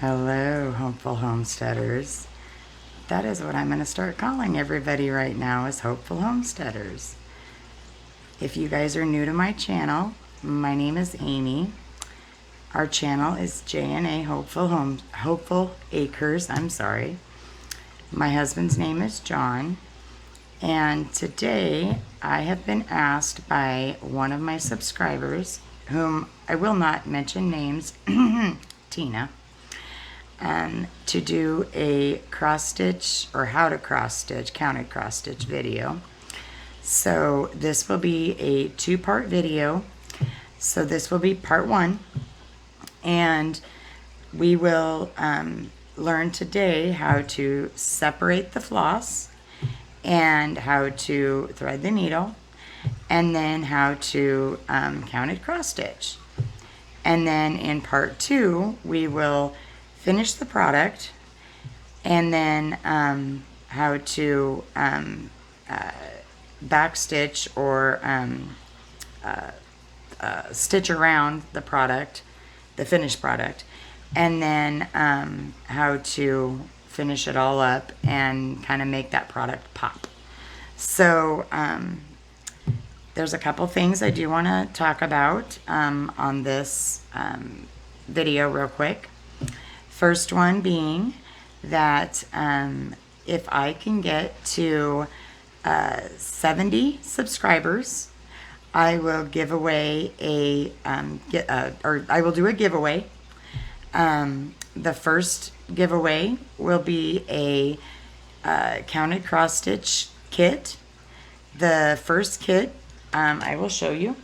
Hello, hopeful homesteaders. That is what I'm going to start calling everybody right now, is hopeful homesteaders. If you guys are new to my channel, my name is Amy. Our channel is JNA Hopeful Acres. My husband's name is John. And today I have been asked by one of my subscribers, whom I will not mention names, Tina, to do a cross stitch, or how to cross stitch, counted cross stitch video. So this will be a two-part video. So this will be part one, and we will learn today how to separate the floss and how to thread the needle, and then how to counted cross stitch. And then in part two, we will finish the product, and then how to back stitch or stitch around the product, the finished product, and then how to finish it all up and kind of make that product pop. So there's a couple things I do want to talk about on this video real quick. First one being that if I can get to 70 subscribers, I will give away I will do a giveaway. The first giveaway will be a counted cross stitch kit. The first kit, I will show you.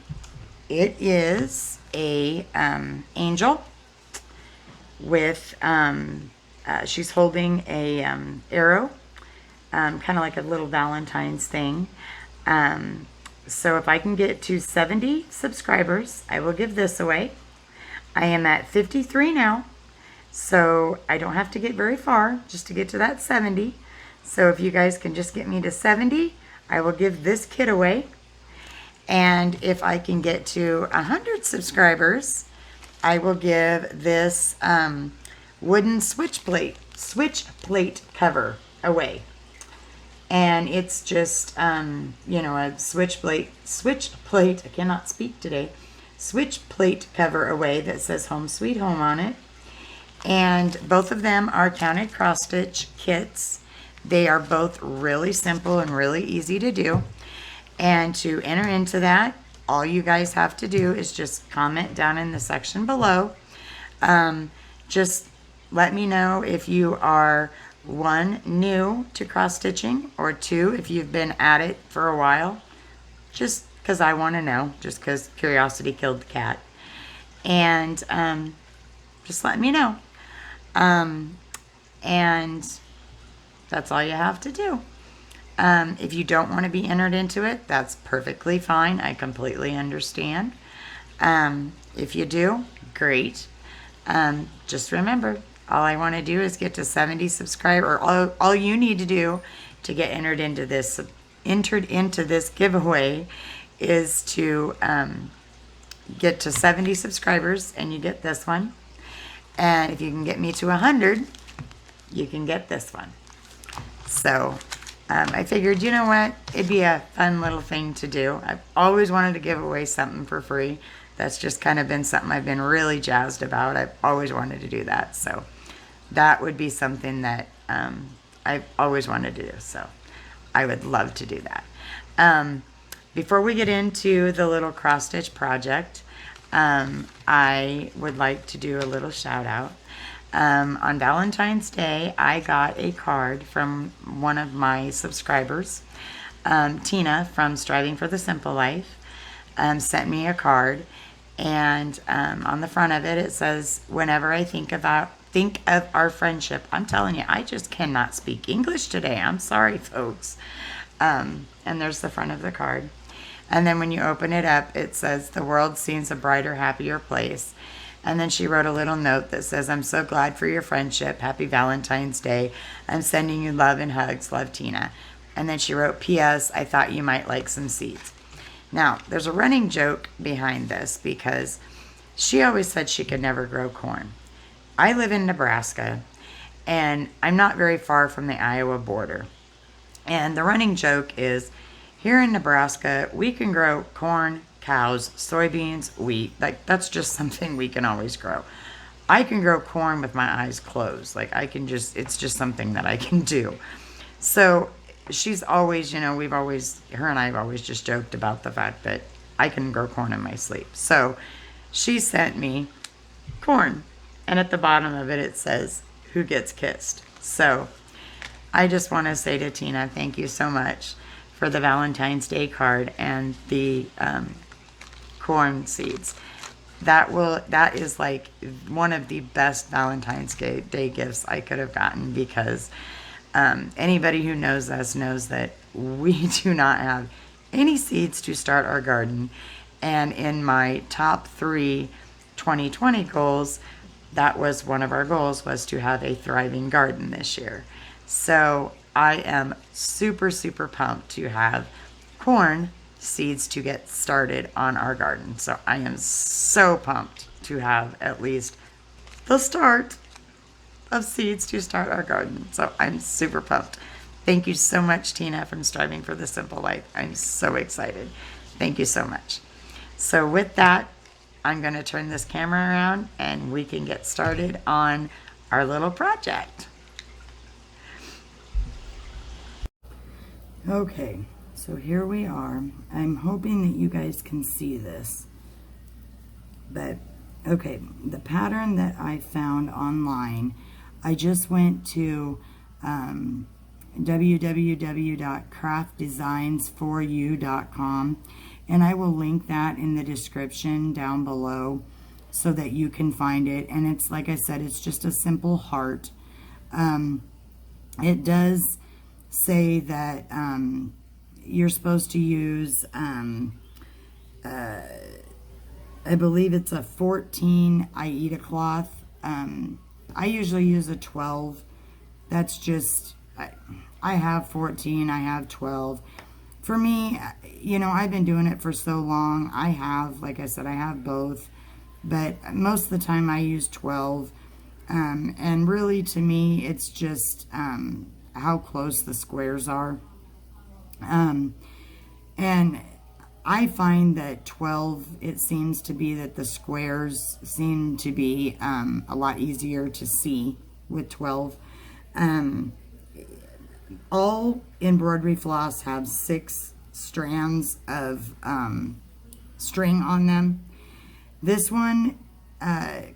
It is a angel with she's holding a arrow, kind of like a little Valentine's thing. So if I can get to 70 subscribers, I will give this away. I am at 53 now, so I don't have to get very far just to get to that 70. So if you guys can just get me to 70, I will give this kit away. And if I can get to 100 subscribers, I will give this wooden switch plate cover away. And it's just, a switch plate, I cannot speak today, switch plate cover away that says Home Sweet Home on it. And both of them are counted cross stitch kits. They are both really simple and really easy to do. And to enter into that, all you guys have to do is just comment down in the section below. Just let me know if you are, one, new to cross stitching, or two, if you've been at it for a while, just because I want to know, just because curiosity killed the cat. And just let me know. And that's all you have to do. If you don't want to be entered into it, that's perfectly fine. I completely understand. If you do, great. Just remember, all I want to do is get to 70 subscribers. All you need to do to get entered into this giveaway is to get to 70 subscribers, and you get this one. And if you can get me to 100, you can get this one. So I figured, you know what, it'd be a fun little thing to do. I've always wanted to give away something for free. That's just kind of been something I've been really jazzed about. I've always wanted to do that. So that would be something that I've always wanted to do. So I would love to do that. Before we get into the little cross stitch project, I would like to do a little shout out. On Valentine's Day, I got a card from one of my subscribers, Tina from Striving for the Simple Life, sent me a card, and on the front of it, it says, "Whenever I think of our friendship." I'm telling you, I just cannot speak English today. I'm sorry, folks. And there's the front of the card. And then when you open it up, it says, "The world seems a brighter, happier place." And then she wrote a little note that says, "I'm so glad for your friendship. Happy Valentine's Day. I'm sending you love and hugs. Love, Tina." And then she wrote, "P.S. I thought you might like some seeds." Now, there's a running joke behind this because she always said she could never grow corn. I live in Nebraska, and I'm not very far from the Iowa border. And the running joke is, here in Nebraska, we can grow corn, cows, soybeans, wheat. Like, that's just something we can always grow. I can grow corn with my eyes closed. Like, it's just something that I can do. So she's always, her and I have always just joked about the fact that I can grow corn in my sleep. So she sent me corn. And at the bottom of it, it says, "Who gets kissed?" So I just want to say to Tina, thank you so much for the Valentine's Day card and the corn seeds. That is like one of the best Valentine's Day gifts I could have gotten, because anybody who knows us knows that we do not have any seeds to start our garden. And in my top 3 2020 goals, that was one of our goals, was to have a thriving garden this year. So I am super, super pumped to have corn seeds to get started on our garden. So I am so pumped to have at least the start of seeds to start our garden. So I'm super pumped. Thank you so much, Tina, from Striving for the Simple Life. I'm so excited. Thank you so much. So with that, I'm going to turn this camera around and we can get started on our little project. Okay, so here we are. I'm hoping that you guys can see this. But, okay, the pattern that I found online, I just went to www.craftdesigns4u.com, and I will link that in the description down below so that you can find it. And it's, like I said, it's just a simple heart. It does say that you're supposed to use, I believe it's a 14 Aida cloth. I usually use a 12. That's just, I have 14, I have 12. For me, I've been doing it for so long. I have, like I said, I have both. But most of the time I use 12. And really, to me, it's just how close the squares are. And I find that 12, it seems to be that the squares seem to be a lot easier to see with 12. All embroidery floss have 6 strands of string on them. This one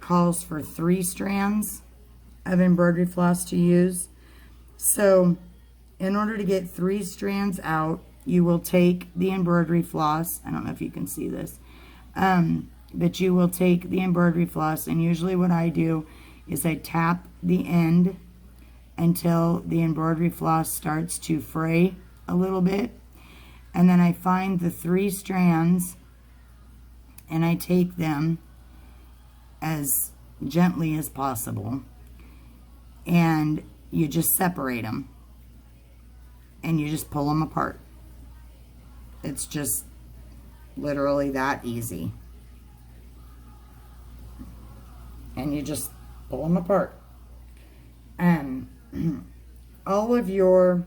calls for 3 strands of embroidery floss to use. So in order to get 3 strands out, you will take the embroidery floss. I don't know if you can see this, but you will take the embroidery floss, and usually what I do is I tap the end until the embroidery floss starts to fray a little bit, and then I find the 3 strands and I take them as gently as possible, and you just separate them and you just pull them apart. It's just literally that easy. And you just pull them apart. And all of your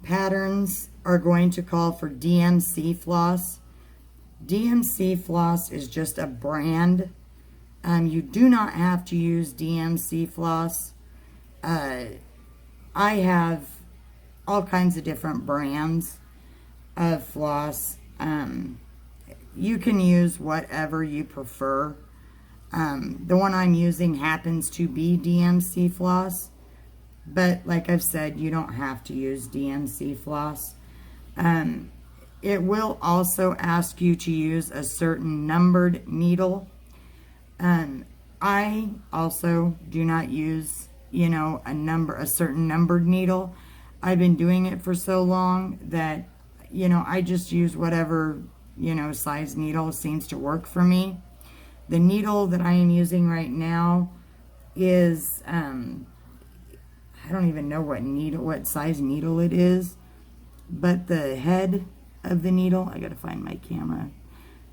patterns are going to call for DMC floss. DMC floss is just a brand. You do not have to use DMC floss. I have all kinds of different brands of floss. You can use whatever you prefer. The one I'm using happens to be DMC floss, but like I've said, you don't have to use DMC floss. It will also ask you to use a certain numbered needle. I also do not use, a certain numbered needle. I've been doing it for so long that, I just use whatever, size needle seems to work for me. The needle that I am using right now is, I don't even know what size needle it is, but the head of the needle, I gotta find my camera.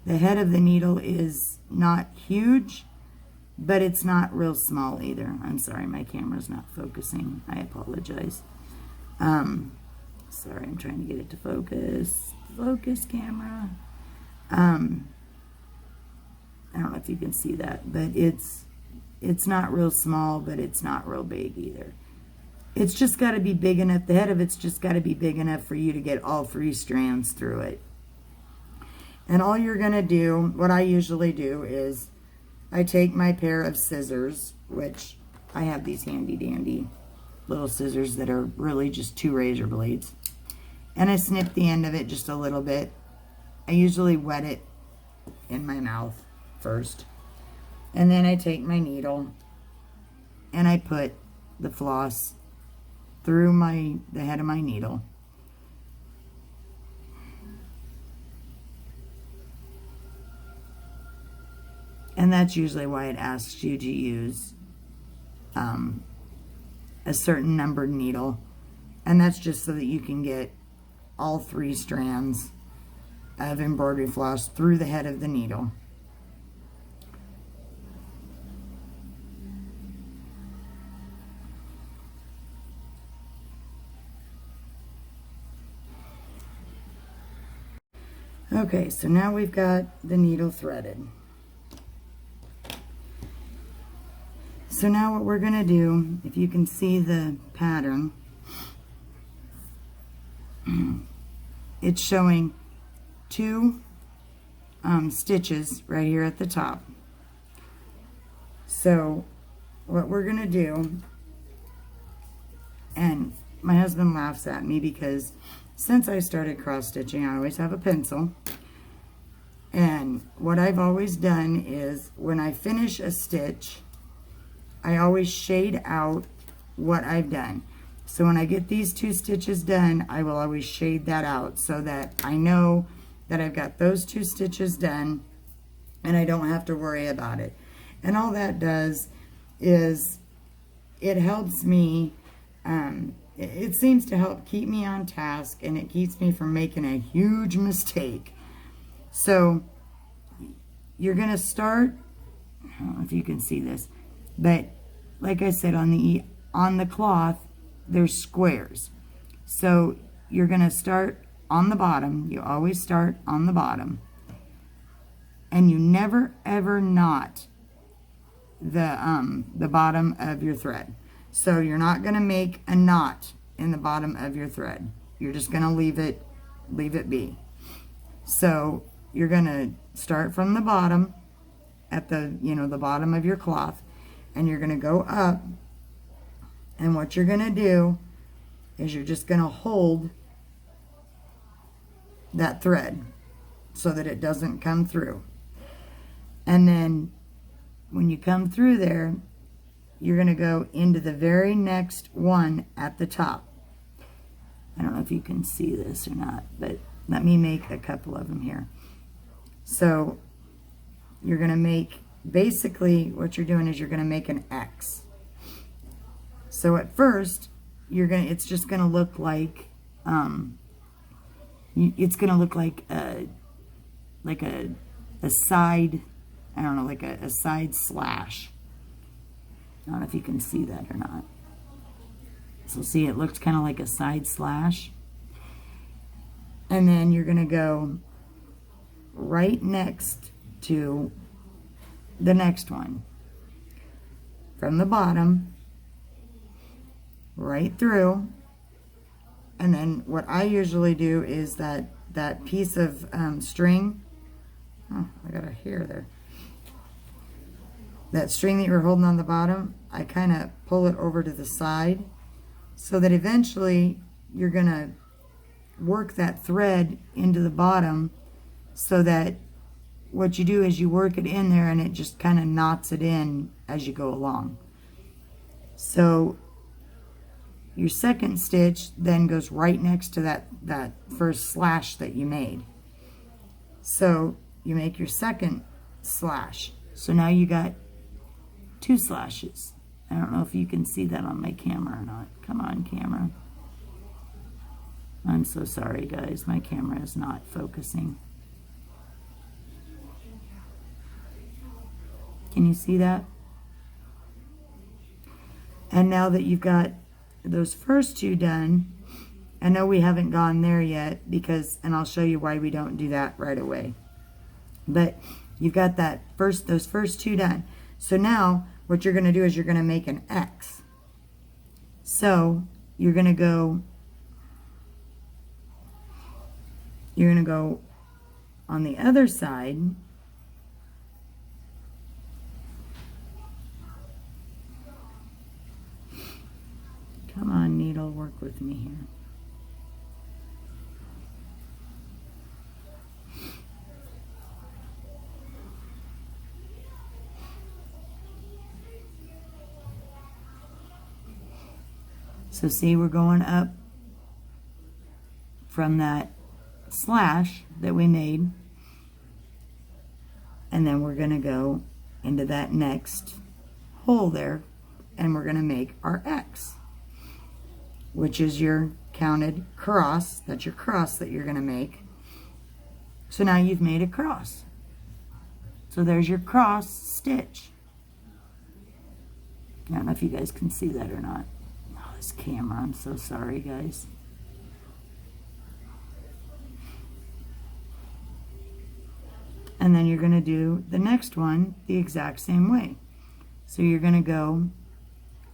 The head of the needle is not huge, but it's not real small either. I'm sorry, my camera's not focusing. I apologize. Sorry, I'm trying to get it to focus. Focus, camera. I don't know if you can see that, but it's not real small, but it's not real big either. It's just got to be big enough. The head of it's just got to be big enough for you to get all 3 strands through it. And all you're going to do, what I usually do is I take my pair of scissors, which I have these handy dandy little scissors that are really just 2 razor blades. And I snip the end of it just a little bit. I usually wet it in my mouth first. And then I take my needle and I put the floss through the head of my needle. And that's usually why it asks you to use a certain numbered needle. And that's just so that you can get all 3 strands of embroidery floss through the head of the needle. Okay, so now we've got the needle threaded. So now what we're going to do, if you can see the pattern, it's showing 2 stitches right here at the top. So what we're going to do, and my husband laughs at me because since I started cross stitching, I always have a pencil. And what I've always done is when I finish a stitch, I always shade out what I've done. So when I get these 2 stitches done, I will always shade that out so that I know that I've got those 2 stitches done and I don't have to worry about it. And all that does is it helps me, it seems to help keep me on task, and it keeps me from making a huge mistake. So you're going to start, I don't know if you can see this, but like I said, on the cloth, there's squares. So you're going to start on the bottom. You always start on the bottom. And you never ever knot the bottom of your thread. So you're not going to make a knot in the bottom of your thread. You're just going to leave it be. So you're going to start from the bottom at the bottom of your cloth, and you're going to go up, and what you're going to do is you're just going to hold that thread so that it doesn't come through. And then when you come through there, you're going to go into the very next one at the top. I don't know if you can see this or not, but let me make a couple of them here. So you're going to make, basically what you're doing is you're going to make an X. So at first, it's just going to look like, it's going to look like a side, I don't know, like a side slash. I don't know if you can see that or not. So see, it looks kind of like a side slash. And then you're going to go right next to the next one. From the bottom, right through. And then what I usually do is that piece of string, oh, I got a hair there. That string that you're holding on the bottom, I kind of pull it over to the side so that eventually you're going to work that thread into the bottom, so that what you do is you work it in there and it just kind of knots it in as you go along. So your second stitch then goes right next to that first slash that you made. So you make your second slash. So now you got 2 slashes. I don't know if you can see that on my camera or not. Come on, camera. I'm so sorry, guys. My camera is not focusing. Can you see that? And now that you've got those first two done, I know we haven't gone there yet because, and I'll show you why we don't do that right away. But you've got those first two done. So now what you're going to do is you're going to make an X. So you're going to go on the other side. Come on, needle, work with me here. So see, we're going up from that slash that we made, and then we're going to go into that next hole there, and we're going to make our X, which is your counted cross. That's your cross that you're going to make. So now you've made a cross. So there's your cross stitch. I don't know if you guys can see that or not. Oh, this camera, I'm so sorry, guys. And then you're going to do the next one the exact same way. So you're going to go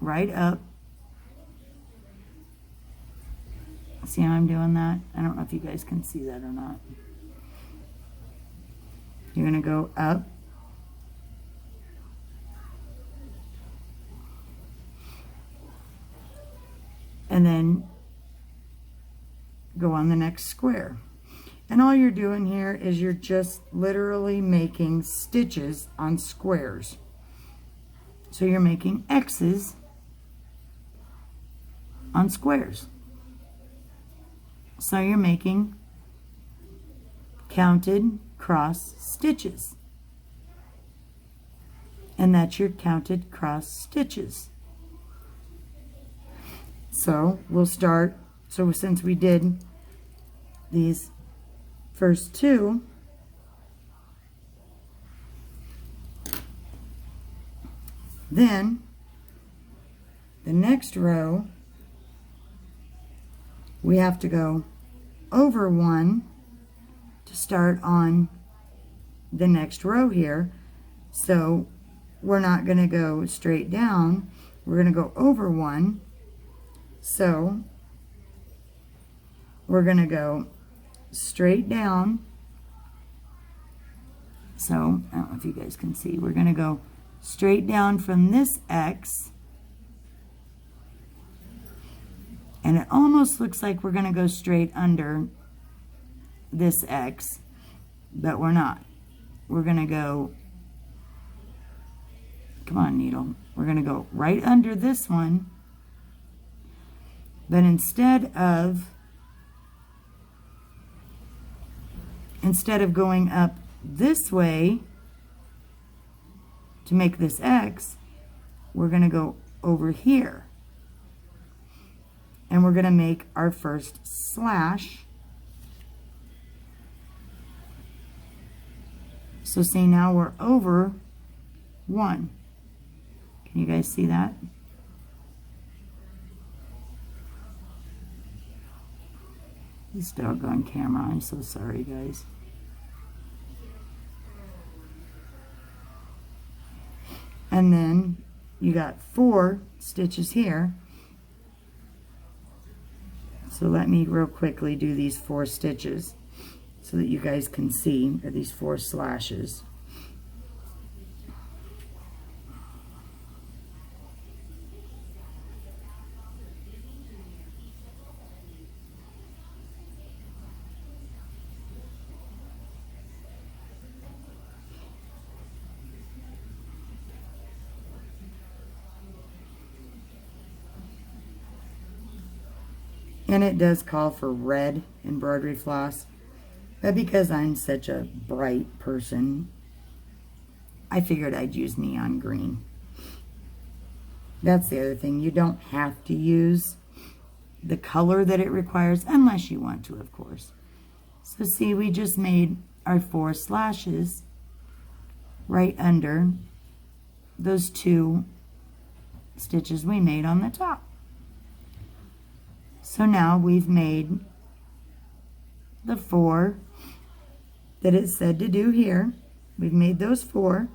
right up. See how I'm doing that? I don't know if you guys can see that or not. You're going to go up. And then go on the next square. And all you're doing here is you're just literally making stitches on squares. So you're making X's on squares. So you're making counted cross stitches. And that's your counted cross stitches. So we'll start, so since we did these first two, then the next row we have to go over one to start on the next row here. So we're not going to go straight down, we're going to go over one. So we're going to go straight down. So I don't know if you guys can see, we're going to go straight down from this X, and it almost looks like we're going to go straight under this X, but we're not. We're going to go, come on needle, we're going to go right under this one, but instead of going up this way to make this X, we're going to go over here. And we're going to make our first slash. So see, now we're over one. Can you guys see that? This doggone camera, I'm so sorry, guys. And then you got 4 stitches here. So let me real quickly do these 4 stitches so that you guys can see, or these 4 slashes. And it does call for red embroidery floss, but because I'm such a bright person, I figured I'd use neon green. That's the other thing. You don't have to use the color that it requires unless you want to, of course. So see, we just made our 4 slashes right under those 2 stitches we made on the top. So now we've made the 4 that it said to do here. We've made those 4.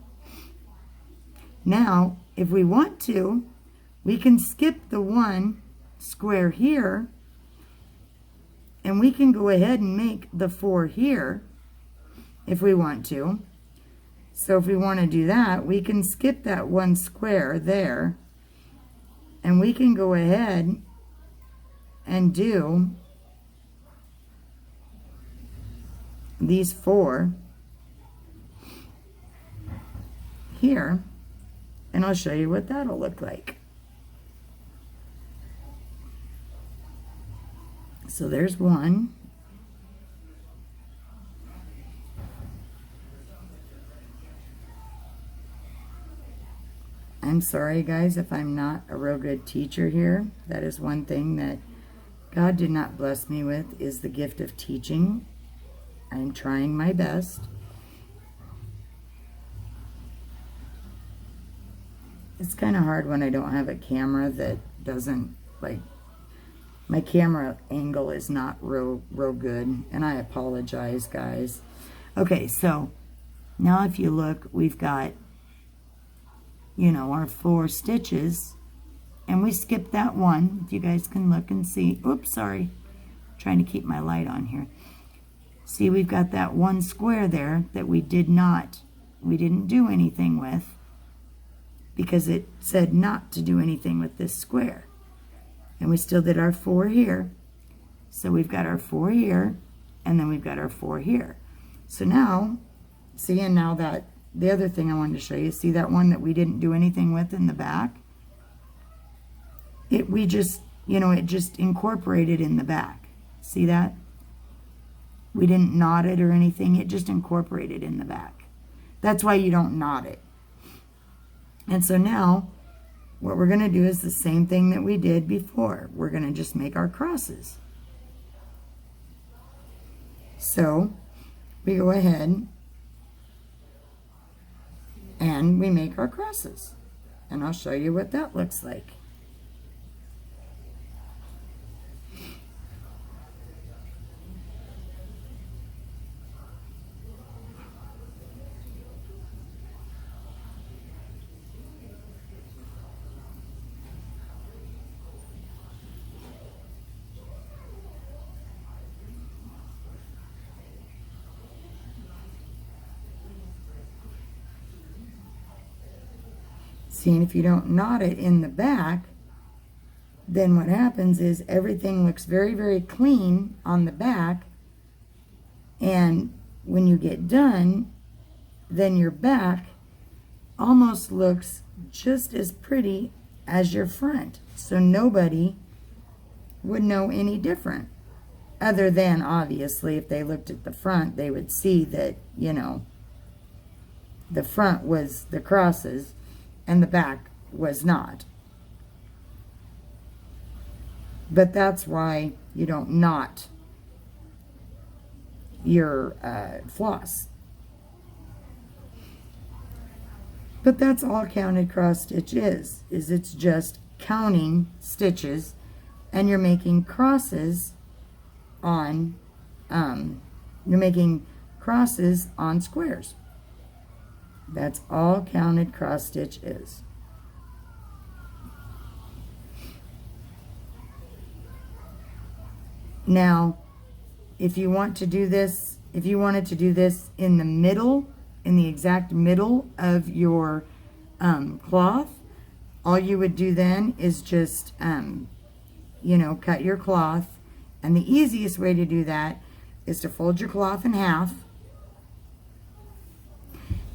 Now, if we want to, we can skip the 1 square here, and we can go ahead and make the 4 here if we want to. So if we want to do that, we can skip that 1 square there, and we can go ahead and do these 4 here, and I'll show you what that'll look like. So there's 1. I'm sorry, guys, if I'm not a real good teacher here. That is one thing that God did not bless me with, is the gift of teaching. I'm trying my best. It's kind of hard when I don't have a camera that doesn't, like, my camera angle is not real good, and I apologize, guys. Okay, so now if you look, we've got, you know, our 4 stitches, and we skipped that 1. If you guys can look and see. Oops, sorry. I'm trying to keep my light on here. See, we've got that 1 square there that we didn't do anything with, because it said not to do anything with this square. And we still did our 4 here. So we've got our 4 here, and then we've got our 4 here. So now, see, and now that, the other thing I wanted to show you, see that one that we didn't do anything with in the back? We just, you know, it just incorporated in the back. See that? We didn't knot it or anything. It just incorporated in the back. That's why you don't knot it. And so now, what we're going to do is the same thing that we did before. We're going to just make our crosses. So, we go ahead and we make our crosses. And I'll show you what that looks like. See, and if you don't knot it in the back, then what happens is everything looks very, very clean on the back, and when you get done, then your back almost looks just as pretty as your front. So nobody would know any different. Other than, obviously, if they looked at the front, they would see that, you know, the front was the crosses and the back was not. But that's why you don't knot your floss. But that's all counted cross stitch is it's just counting stitches, and you're making crosses on squares. That's all counted cross stitch is. Now, if you want to do this, if you wanted to do this in the middle, in the exact middle of your cloth, all you would do then is just, you know, cut your cloth. And the easiest way to do that is to fold your cloth in half,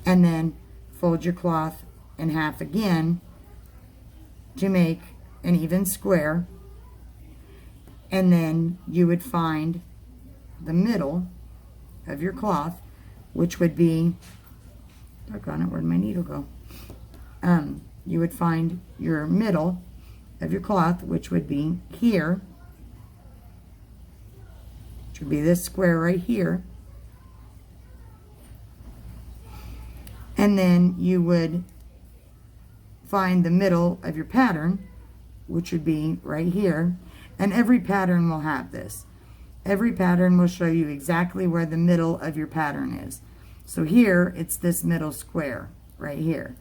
and then fold your cloth in half again to make an even square. And then you would find the middle of your cloth, which would be, doggone it, where'd my needle go? You would find your middle of your cloth, which would be here, which would be this square right here. And then you would find the middle of your pattern, which would be right here, and every pattern will have this. Every pattern will show you exactly where the middle of your pattern is. So here, it's this middle square right here.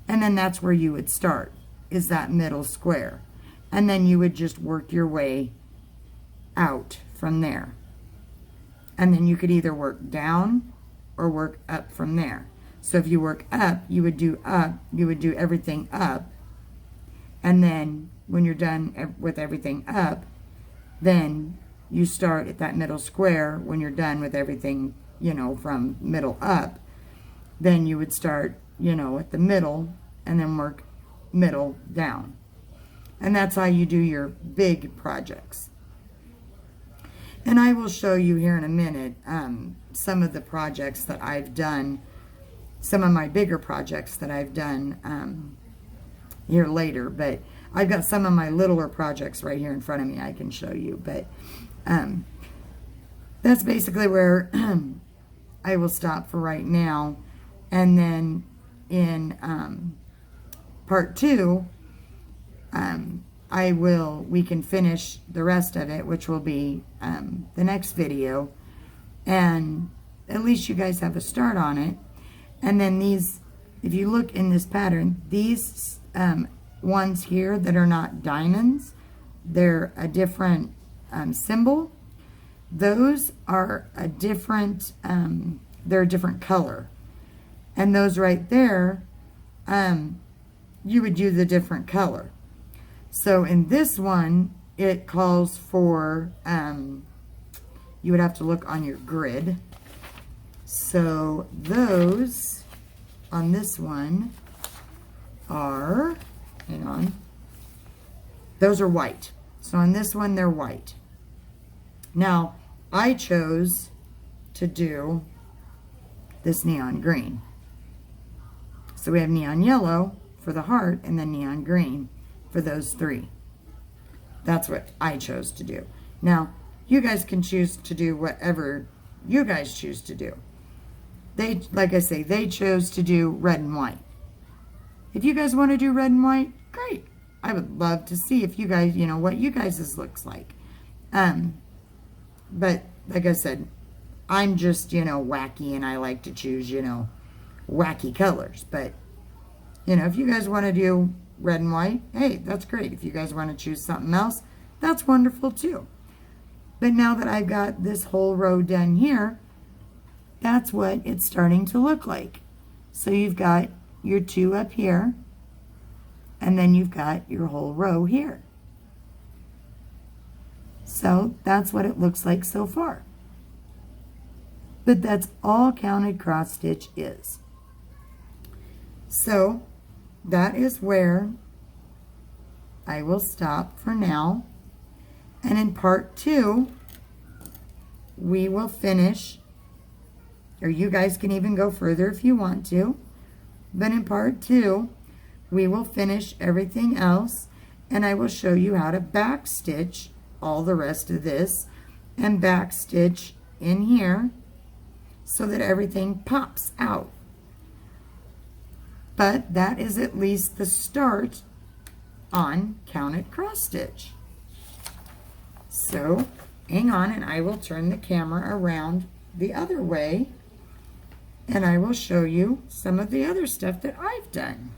And then that's where you would start, is that middle square. And then you would just work your way out from there. And then you could either work down or work up from there. So if you work up, you would do everything up. And then when you're done with everything up, then you start at that middle square. When you're done with everything, you know, from middle up, then you would start, you know, at the middle and then work middle down. And that's how you do your big projects. And I will show you here in a minute some of the projects that I've done, some of my bigger projects that I've done here later. But I've got some of my littler projects right here in front of me I can show you. But that's basically where I will stop for right now. And then in part 2, we can finish the rest of it, which will be the next video. And at least you guys have a start on it. And then these, if you look in this pattern, these ones here that are not diamonds, they're a different symbol. Those are a different, they're a different color. And those right there, you would use a different color. So in this one, it calls for, you would have to look on your grid. So those on this one are, hang on, those are white. So on this one, they're white. Now, I chose to do this neon green. So we have neon yellow for the heart and then neon green for those 3. That's what I chose to do. Now, you guys can choose to do whatever you guys choose to do. They, like I say, they chose to do red and white. If you guys want to do red and white, great. I would love to see if you guys, you know, what you guys' looks like. But like I said, I'm just, you know, wacky, and I like to choose, you know, wacky colors. But, you know, if you guys want to do red and white, hey, that's great. If you guys want to choose something else, that's wonderful too. But now that I've got this whole row done here, that's what it's starting to look like. So you've got your 2 up here, and then you've got your whole row here. So that's what it looks like so far. But that's all counted cross stitch is. So that is where I will stop for now. And in part 2, we will finish, or you guys can even go further if you want to. But in part 2, we will finish everything else, and I will show you how to back stitch all the rest of this and back stitch in here so that everything pops out. But that is at least the start on counted cross stitch. So hang on, and I will turn the camera around the other way, and I will show you some of the other stuff that I've done.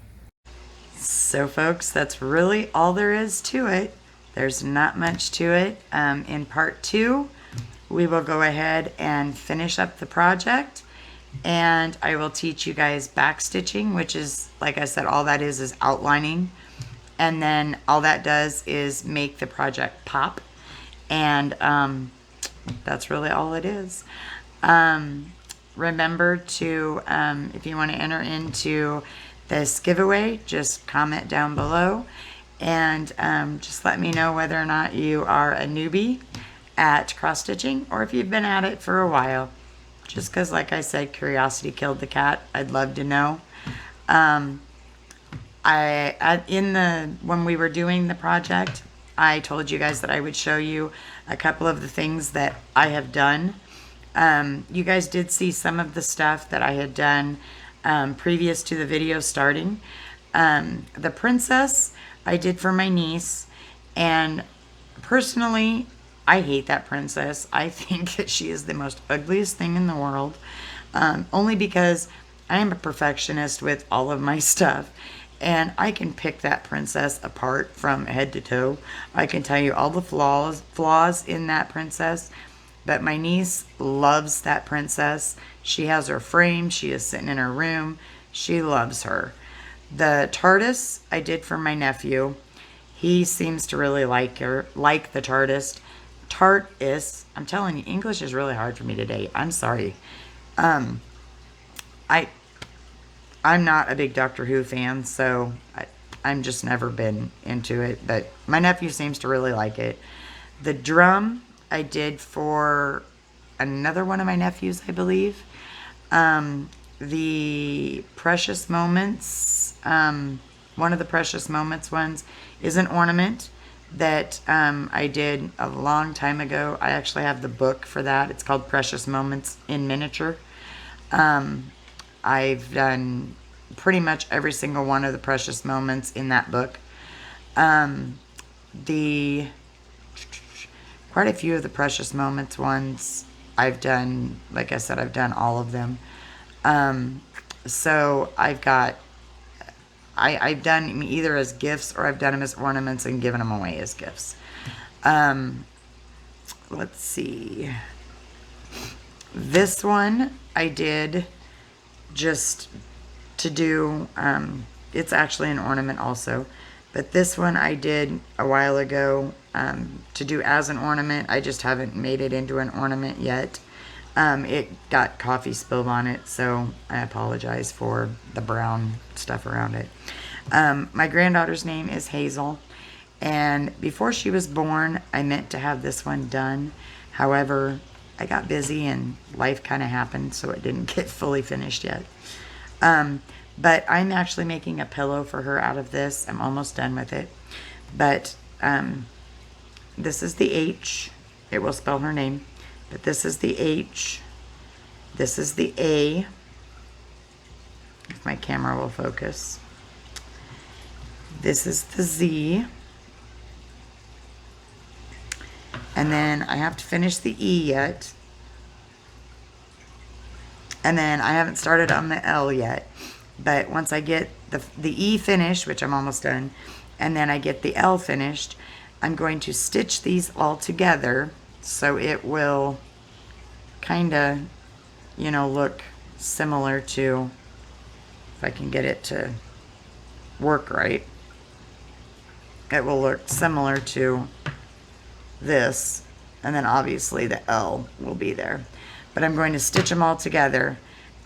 So folks, that's really all there is to it. There's not much to it. In part 2, we will go ahead and finish up the project, and I will teach you guys back stitching, which is, like I said, all that is outlining, and then all that does is make the project pop, and that's really all it is. Remember to, if you want to enter into this giveaway, just comment down below, and just let me know whether or not you are a newbie at cross stitching or if you've been at it for a while. Just because, like I said, curiosity killed the cat. I'd love to know. When we were doing the project, I told you guys that I would show you a couple of the things that I have done. You guys did see some of the stuff that I had done previous to the video starting. The princess I did for my niece, and personally, I hate that princess. I think that she is the most ugliest thing in the world, only because I am a perfectionist with all of my stuff. And I can pick that princess apart from head to toe. I can tell you all the flaws in that princess. But my niece loves that princess. She has her frame. She is sitting in her room. She loves her. The TARDIS I did for my nephew. He seems to really like the TARDIS. TARDIS. I'm telling you, English is really hard for me today. I'm sorry. I I'm not a big Doctor Who fan, so I'm just never been into it. But my nephew seems to really like it. The drum I did for another one of my nephews, I believe. The Precious Moments, one of the Precious Moments ones, is an ornament that I did a long time ago. I actually have the book for that. It's called Precious Moments in Miniature. I've done pretty much every single one of the precious moments in that book. The quite a few of the precious moments ones I've done. Like I said, I've done all of them. So I've done them either as gifts or I've done them as ornaments and given them away as gifts. Let's see. This one I did just to do, it's actually an ornament also, but this one I did a while ago to do as an ornament. I just haven't made it into an ornament yet. It got coffee spilled on it, so I apologize for the brown stuff around it. My granddaughter's name is Hazel, and before she was born, I meant to have this one done. However, I got busy and life kind of happened, so it didn't get fully finished yet. But I'm actually making a pillow for her out of this. I'm almost done with it. But this is the H. It will spell her name. But this is the H. This is the A. If my camera will focus. This is the Z. And then I have to finish the E yet. And then I haven't started on the L yet. But once I get the E finished, which I'm almost done, and then I get the L finished, I'm going to stitch these all together so it will kind of, look similar to, if I can get it to work right, it will look similar to this, and then obviously the L will be there. But I'm going to stitch them all together,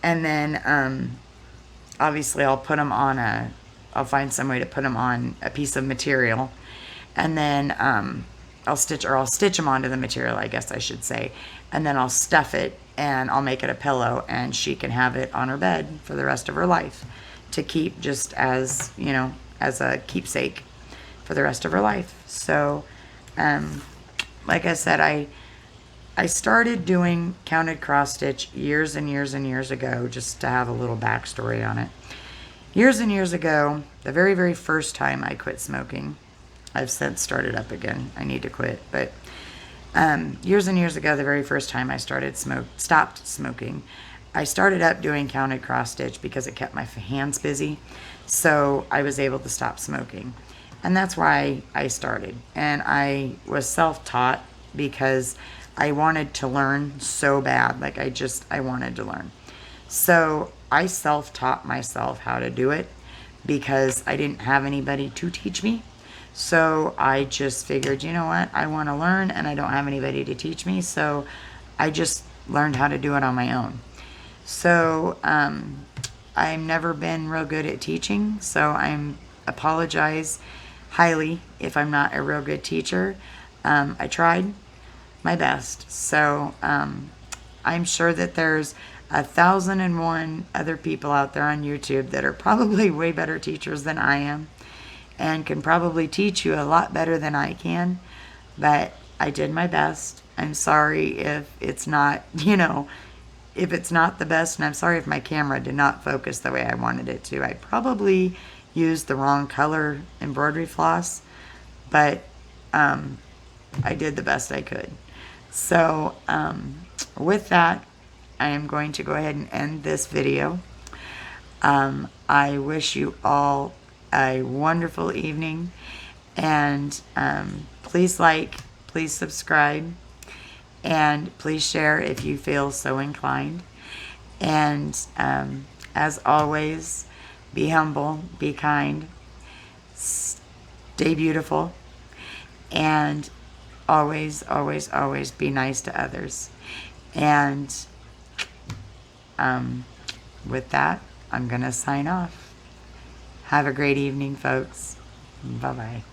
and then obviously I'll put them on I'll find some way to put them on a piece of material, and then I'll stitch them onto the material, I guess I should say, and then I'll stuff it and I'll make it a pillow, and she can have it on her bed for the rest of her life to keep just as, as a keepsake for the rest of her life. So, like I said, I started doing counted cross stitch years and years and years ago, just to have a little backstory on it. Years and years ago, the very, very first time I quit smoking, I've since started up again. I need to quit, but years and years ago, the very first time I stopped smoking, I started up doing counted cross stitch because it kept my hands busy, so I was able to stop smoking. And that's why I started. And I was self-taught because I wanted to learn so bad. Like I wanted to learn. So I self-taught myself how to do it because I didn't have anybody to teach me. So I just figured, you know what? I want to learn and I don't have anybody to teach me. So I just learned how to do it on my own. So I've never been real good at teaching. So I apologize highly if I'm not a real good teacher. I tried my best. So I'm sure that there's 1,001 other people out there on YouTube that are probably way better teachers than I am and can probably teach you a lot better than I can. But I did my best. I'm sorry if it's not, if it's not the best, and I'm sorry if my camera did not focus the way I wanted it to. I probably used the wrong color embroidery floss, but I did the best I could. So with that, I am going to go ahead and end this video. I wish you all a wonderful evening, and please like, please subscribe, and please share if you feel so inclined. And as always, be humble, be kind, stay beautiful, and always, always, always be nice to others. And with that, I'm going to sign off. Have a great evening, folks. Bye-bye.